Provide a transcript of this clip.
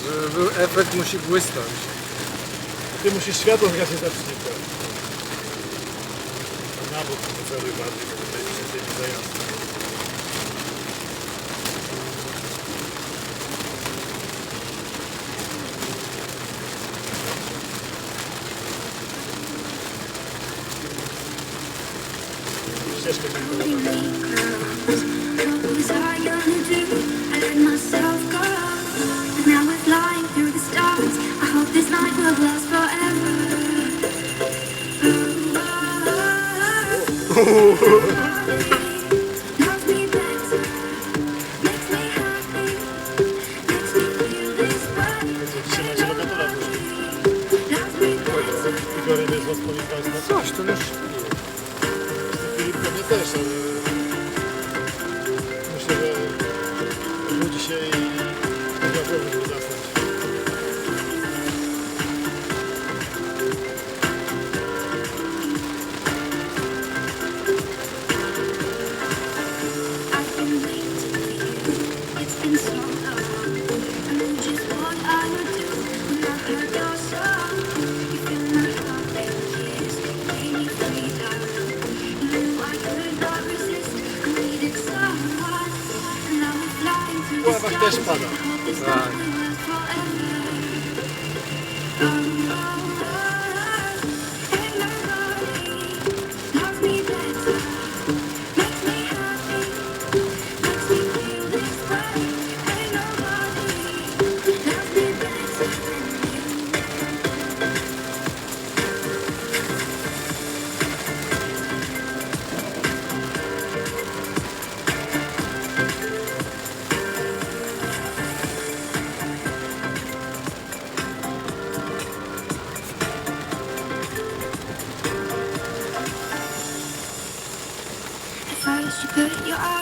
Żeby był efekt, musi błysnąć. Ty musisz światło zgasić zacznikę. Na bok poceluj bardziej, bo tutaj przyjdzie za jasno. Ścieżkę dzisiaj macie lokatora w łóżku. Igor nie jest was Państwa. Coś, to już... Filip pewnie też, ale myślę, że budzi się i nie ma głowy, żeby zasnąć. W ławach też pada. Tak. If I used to put your arms